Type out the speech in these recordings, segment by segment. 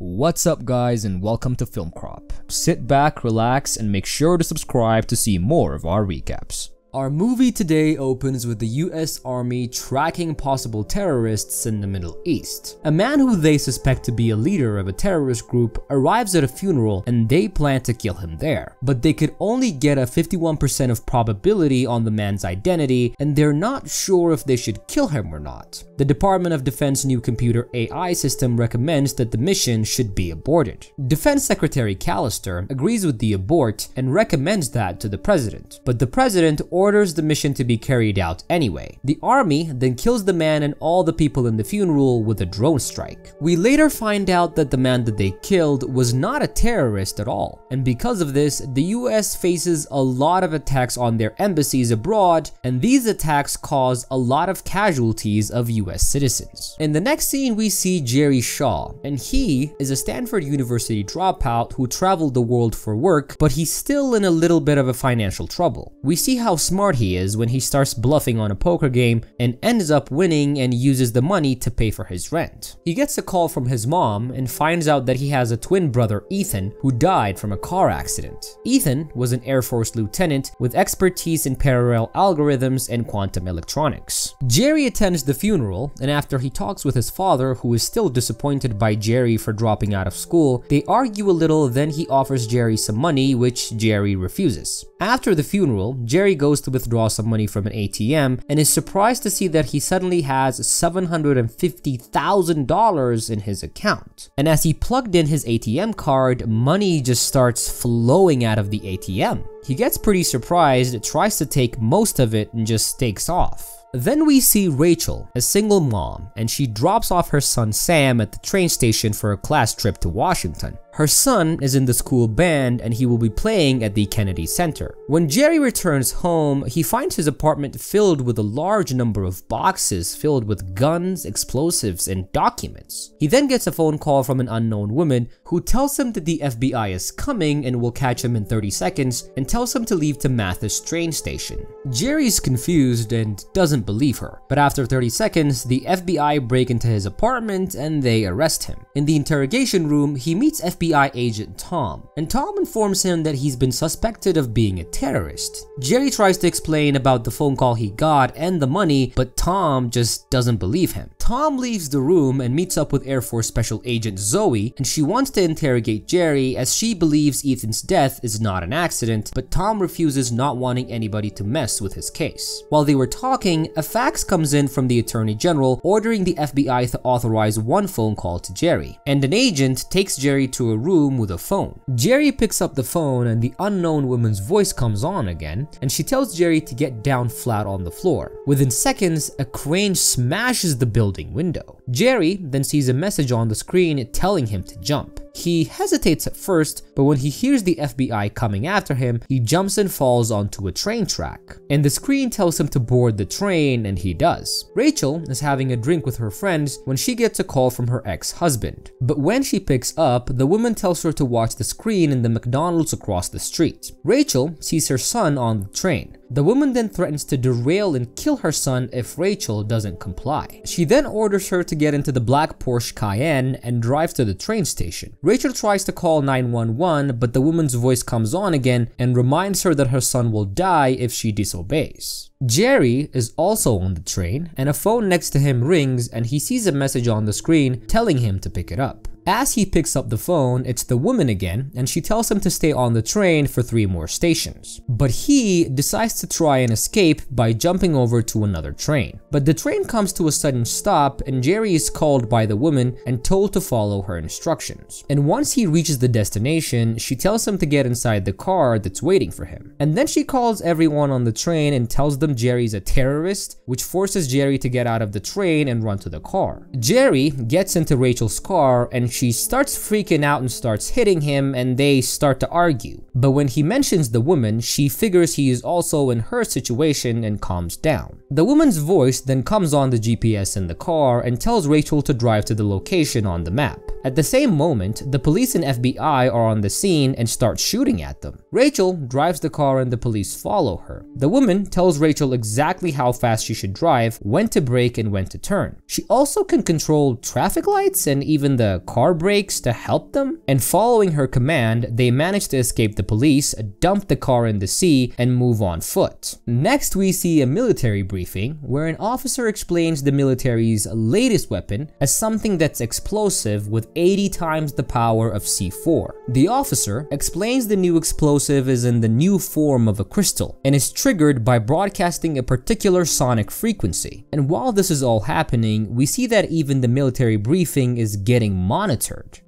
What's up guys, and welcome to FilmCrop. Sit back, relax, and make sure to subscribe to see more of our recaps. Our movie today opens with the US Army tracking possible terrorists in the Middle East. A man who they suspect to be a leader of a terrorist group arrives at a funeral and they plan to kill him there. But they could only get a 51% of probability on the man's identity and they're not sure if they should kill him or not. The Department of Defense new computer AI system recommends that the mission should be aborted. Defense Secretary Callister agrees with the abort and recommends that to the president. But the president orders the mission to be carried out anyway. The army then kills the man and all the people in the funeral with a drone strike. We later find out that the man that they killed was not a terrorist at all, and because of this, the US faces a lot of attacks on their embassies abroad, and these attacks cause a lot of casualties of US citizens. In the next scene, we see Jerry Shaw, and he is a Stanford University dropout who traveled the world for work, but he's still in a little bit of a financial trouble. We see how smart he is when he starts bluffing on a poker game and ends up winning and uses the money to pay for his rent. He gets a call from his mom and finds out that he has a twin brother, Ethan, who died from a car accident. Ethan was an Air Force lieutenant with expertise in parallel algorithms and quantum electronics. Jerry attends the funeral, and after he talks with his father, who is still disappointed by Jerry for dropping out of school, they argue a little, then he offers Jerry some money, which Jerry refuses. After the funeral, Jerry goes to withdraw some money from an ATM and is surprised to see that he suddenly has $750,000 in his account. And as he plugged in his ATM card, money just starts flowing out of the ATM. He gets pretty surprised, tries to take most of it, and just takes off. Then we see Rachel, a single mom, and she drops off her son Sam at the train station for a class trip to Washington. Her son is in the school band and he will be playing at the Kennedy Center. When Jerry returns home, he finds his apartment filled with a large number of boxes filled with guns, explosives, and documents. He then gets a phone call from an unknown woman who tells him that the FBI is coming and will catch him in 30 seconds and tells him to leave to Mathis train station. Jerry's confused and doesn't believe her, but after 30 seconds, the FBI break into his apartment and they arrest him. In the interrogation room, he meets FBI agent Tom, and Tom informs him that he's been suspected of being a terrorist. Jerry tries to explain about the phone call he got and the money, but Tom just doesn't believe him. Tom leaves the room and meets up with Air Force Special Agent Zoe, and she wants to interrogate Jerry as she believes Ethan's death is not an accident, but Tom refuses, not wanting anybody to mess with his case. While they were talking, a fax comes in from the Attorney General ordering the FBI to authorize one phone call to Jerry, and an agent takes Jerry to a room with a phone. Jerry picks up the phone and the unknown woman's voice comes on again, and she tells Jerry to get down flat on the floor. Within seconds, a crane smashes the building window. Jerry then sees a message on the screen telling him to jump. He hesitates at first, but when he hears the FBI coming after him, he jumps and falls onto a train track. And the screen tells him to board the train, and he does. Rachel is having a drink with her friends when she gets a call from her ex-husband. But when she picks up, the woman tells her to watch the screen in the McDonald's across the street. Rachel sees her son on the train. The woman then threatens to derail and kill her son if Rachel doesn't comply. She then orders her to get into the black Porsche Cayenne and drives to the train station. Rachel tries to call 911, but the woman's voice comes on again and reminds her that her son will die if she disobeys. Jerry is also on the train, and a phone next to him rings and he sees a message on the screen telling him to pick it up. As he picks up the phone, it's the woman again, and she tells him to stay on the train for 3 more stations. But he decides to try and escape by jumping over to another train. But the train comes to a sudden stop, and Jerry is called by the woman and told to follow her instructions. And once he reaches the destination, she tells him to get inside the car that's waiting for him. And then she calls everyone on the train and tells them Jerry's a terrorist, which forces Jerry to get out of the train and run to the car. Jerry gets into Rachel's car and she starts freaking out and starts hitting him, and they start to argue. But when he mentions the woman, she figures he is also in her situation and calms down. The woman's voice then comes on the GPS in the car and tells Rachel to drive to the location on the map. At the same moment, the police and FBI are on the scene and start shooting at them. Rachel drives the car and the police follow her. The woman tells Rachel exactly how fast she should drive, when to brake and when to turn. She also can control traffic lights and even the car car brakes to help them, and following her command, they manage to escape the police, dump the car in the sea, and move on foot. Next, we see a military briefing where an officer explains the military's latest weapon as something that's explosive with 80 times the power of C4. The officer explains the new explosive is in the new form of a crystal and is triggered by broadcasting a particular sonic frequency. And while this is all happening, we see that even the military briefing is getting monitored.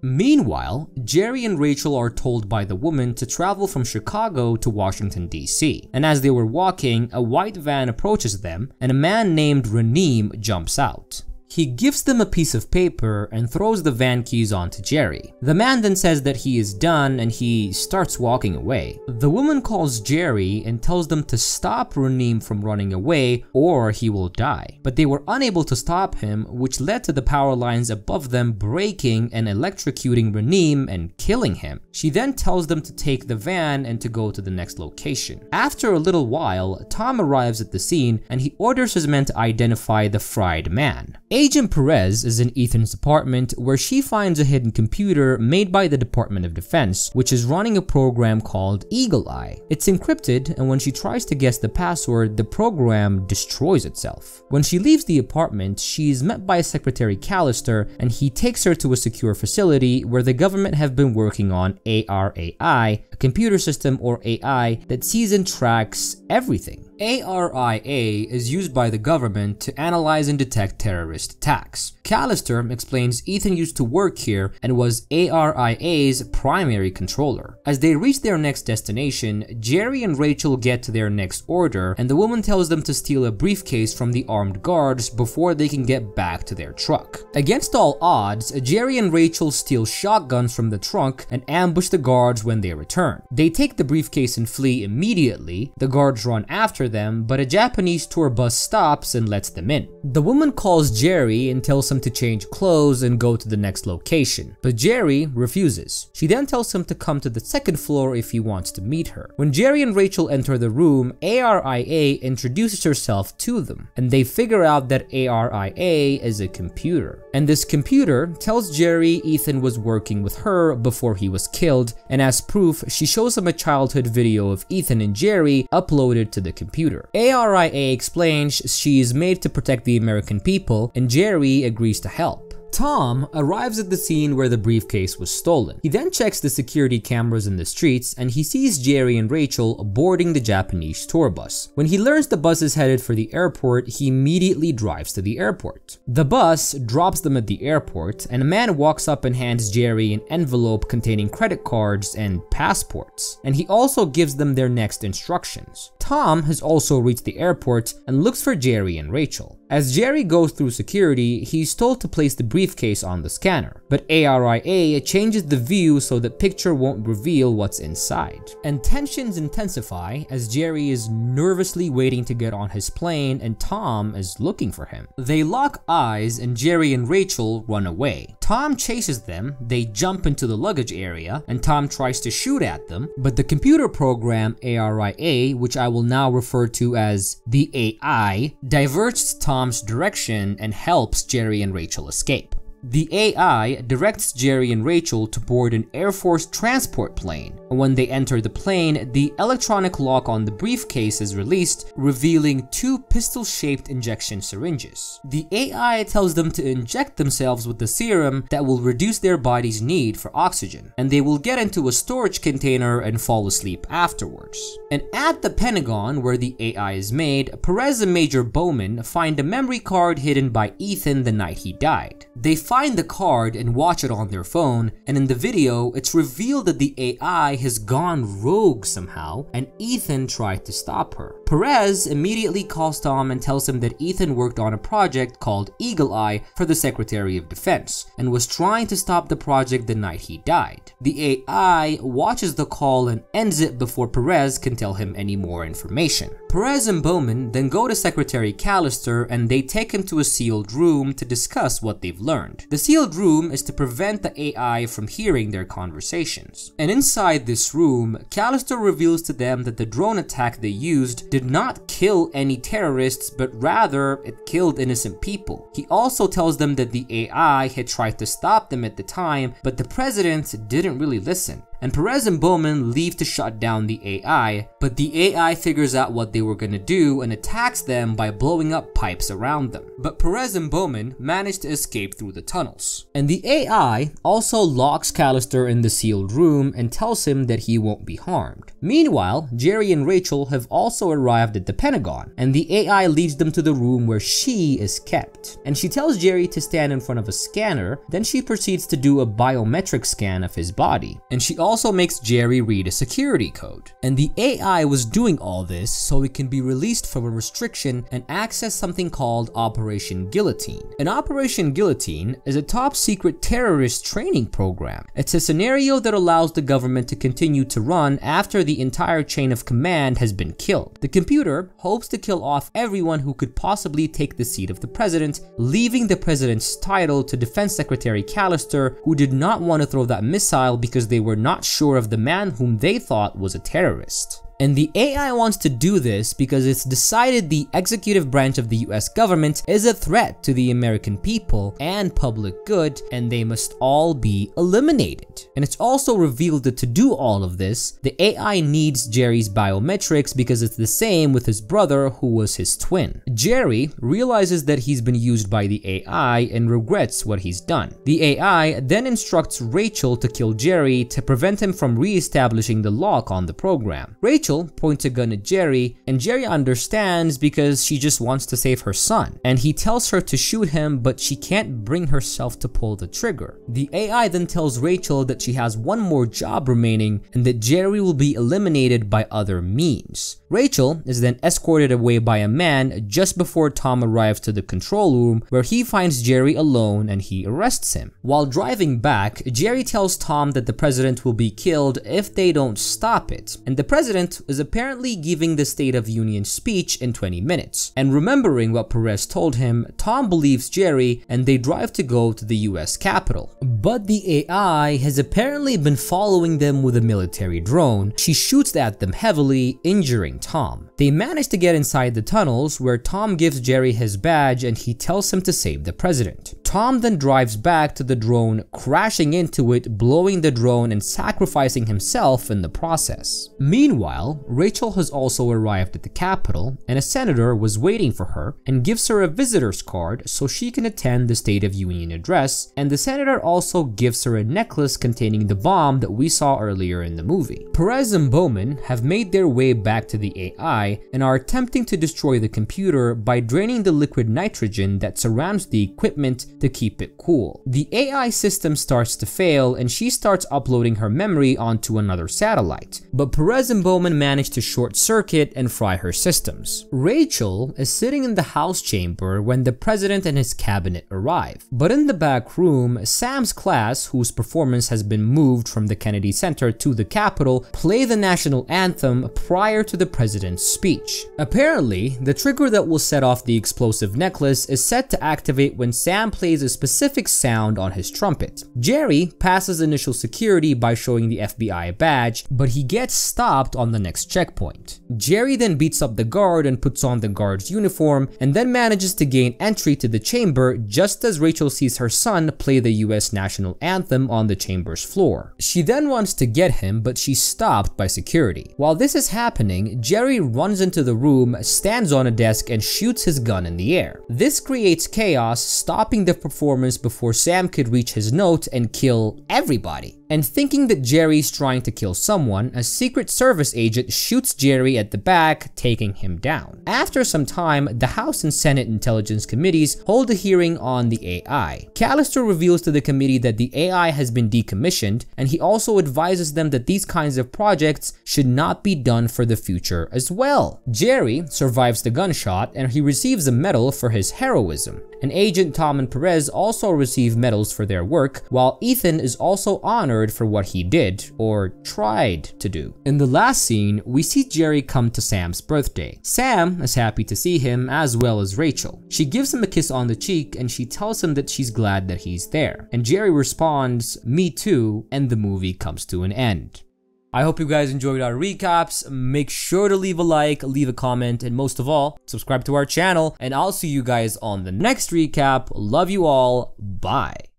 Meanwhile, Jerry and Rachel are told by the woman to travel from Chicago to Washington, D.C. And as they were walking, a white van approaches them and a man named Raneem jumps out. He gives them a piece of paper and throws the van keys onto Jerry. The man then says that he is done and he starts walking away. The woman calls Jerry and tells them to stop Raneem from running away or he will die. But they were unable to stop him, which led to the power lines above them breaking and electrocuting Raneem and killing him. She then tells them to take the van and to go to the next location. After a little while, Tom arrives at the scene and he orders his men to identify the fried man. Agent Perez is in Ethan's apartment where she finds a hidden computer made by the Department of Defense, which is running a program called Eagle Eye. It's encrypted, and when she tries to guess the password, the program destroys itself. When she leaves the apartment, she is met by Secretary Callister, and he takes her to a secure facility where the government have been working on ARAI, a computer system or AI that sees and tracks everything. ARIA is used by the government to analyze and detect terrorist attacks. Callister explains Ethan used to work here and was ARIA's primary controller. As they reach their next destination, Jerry and Rachel get to their next order, and the woman tells them to steal a briefcase from the armed guards before they can get back to their truck. Against all odds, Jerry and Rachel steal shotguns from the trunk and ambush the guards when they return. They take the briefcase and flee immediately. The guards run after them, but a Japanese tour bus stops and lets them in. The woman calls Jerry and tells him to change clothes and go to the next location, but Jerry refuses. She then tells him to come to the second floor if he wants to meet her. When Jerry and Rachel enter the room, ARIA introduces herself to them, and they figure out that ARIA is a computer. And this computer tells Jerry Ethan was working with her before he was killed, and as proof, she shows him a childhood video of Ethan and Jerry uploaded to the computer. ARIA explains she is made to protect the American people, and Jerry agrees to help. Tom arrives at the scene where the briefcase was stolen. He then checks the security cameras in the streets and he sees Jerry and Rachel boarding the Japanese tour bus. When he learns the bus is headed for the airport, he immediately drives to the airport. The bus drops them at the airport and a man walks up and hands Jerry an envelope containing credit cards and passports. And he also gives them their next instructions. Tom has also reached the airport and looks for Jerry and Rachel. As Jerry goes through security, he's told to place the briefcase on the scanner, but ARIA changes the view so the picture won't reveal what's inside. And tensions intensify as Jerry is nervously waiting to get on his plane and Tom is looking for him. They lock eyes and Jerry and Rachel run away. Tom chases them, they jump into the luggage area, and Tom tries to shoot at them, but the computer program ARIA, which I will now refer to as the AI, diverts Tom's direction and helps Jerry and Rachel escape. The AI directs Jerry and Rachel to board an Air Force transport plane. When they enter the plane, the electronic lock on the briefcase is released, revealing two pistol-shaped injection syringes. The AI tells them to inject themselves with the serum that will reduce their body's need for oxygen, and they will get into a storage container and fall asleep afterwards. And at the Pentagon, where the AI is made, Perez and Major Bowman find a memory card hidden by Ethan the night he died. They find the card and watch it on their phone, and in the video, it's revealed that the AI has gone rogue somehow, and Ethan tried to stop her. Perez immediately calls Tom and tells him that Ethan worked on a project called Eagle Eye for the Secretary of Defense, and was trying to stop the project the night he died. The AI watches the call and ends it before Perez can tell him any more information. Perez and Bowman then go to Secretary Callister and they take him to a sealed room to discuss what they've learned. The sealed room is to prevent the AI from hearing their conversations. And inside this room, Callister reveals to them that the drone attack they used did did not kill any terrorists, but rather it killed innocent people. He also tells them that the AI had tried to stop them at the time, but the president didn't really listen. And Perez and Bowman leave to shut down the AI, but the AI figures out what they were gonna do and attacks them by blowing up pipes around them. But Perez and Bowman manage to escape through the tunnels. And the AI also locks Callister in the sealed room and tells him that he won't be harmed. Meanwhile, Jerry and Rachel have also arrived at the Pentagon, and the AI leads them to the room where she is kept. And she tells Jerry to stand in front of a scanner, then she proceeds to do a biometric scan of his body. And she also makes Jerry read a security code. And the AI was doing all this so it can be released from a restriction and access something called Operation Guillotine. And Operation Guillotine is a top secret terrorist training program. It's a scenario that allows the government to continue to run after the entire chain of command has been killed. The computer hopes to kill off everyone who could possibly take the seat of the president, leaving the president's title to Defense Secretary Callister, who did not want to throw that missile because they were not sure of the man whom they thought was a terrorist. And the AI wants to do this because it's decided the executive branch of the US government is a threat to the American people and public good, and they must all be eliminated. And it's also revealed that to do all of this, the AI needs Jerry's biometrics because it's the same with his brother who was his twin. Jerry realizes that he's been used by the AI and regrets what he's done. The AI then instructs Rachel to kill Jerry to prevent him from re-establishing the lock on the program. Rachel points a gun at Jerry, and Jerry understands because she just wants to save her son. And he tells her to shoot him, but she can't bring herself to pull the trigger. The AI then tells Rachel that she has one more job remaining and that Jerry will be eliminated by other means. Rachel is then escorted away by a man just before Tom arrives to the control room, where he finds Jerry alone and he arrests him. While driving back, Jerry tells Tom that the president will be killed if they don't stop it, and the president is apparently giving the State of Union speech in 20 minutes. And remembering what Perez told him, Tom believes Jerry and they drive to go to the US Capitol. But the AI has apparently been following them with a military drone. She shoots at them heavily, injuring Tom. They manage to get inside the tunnels, where Tom gives Jerry his badge and he tells him to save the president. Tom then drives back to the drone, crashing into it, blowing the drone and sacrificing himself in the process. Meanwhile, Rachel has also arrived at the Capitol, and a senator was waiting for her and gives her a visitor's card so she can attend the State of Union address, and the senator also gives her a necklace containing the bomb that we saw earlier in the movie. Perez and Bowman have made their way back to the AI and are attempting to destroy the computer by draining the liquid nitrogen that surrounds the equipment to keep it cool. The AI system starts to fail and she starts uploading her memory onto another satellite, but Perez and Bowman manage to short circuit and fry her systems. Rachel is sitting in the House chamber when the president and his cabinet arrive, but in the back room, Sam's class, whose performance has been moved from the Kennedy Center to the Capitol, play the national anthem prior to the president's speech. Apparently, the trigger that will set off the explosive necklace is set to activate when Sam plays a specific sound on his trumpet. Jerry passes initial security by showing the FBI badge, but he gets stopped on the next checkpoint. Jerry then beats up the guard and puts on the guard's uniform, and then manages to gain entry to the chamber just as Rachel sees her son play the US national anthem on the chamber's floor. She then wants to get him, but she's stopped by security. While this is happening, Jerry runs into the room, stands on a desk, and shoots his gun in the air. This creates chaos, stopping the performance before Sam could reach his note and kill everybody. And thinking that Jerry's trying to kill someone, a Secret Service agent shoots Jerry at the back, taking him down. After some time, the House and Senate Intelligence Committees hold a hearing on the AI. Callister reveals to the committee that the AI has been decommissioned, and he also advises them that these kinds of projects should not be done for the future as well. Jerry survives the gunshot, and he receives a medal for his heroism. And Agent Tom and Perez also receive medals for their work, while Ethan is also honored for what he did, or tried to do. In the last scene, we see Jerry come to Sam's birthday. Sam is happy to see him, as well as Rachel. She gives him a kiss on the cheek and she tells him that she's glad that he's there. And Jerry responds, "Me too," and the movie comes to an end. I hope you guys enjoyed our recaps. Make sure to leave a like, leave a comment, and most of all, subscribe to our channel. And I'll see you guys on the next recap. Love you all. Bye.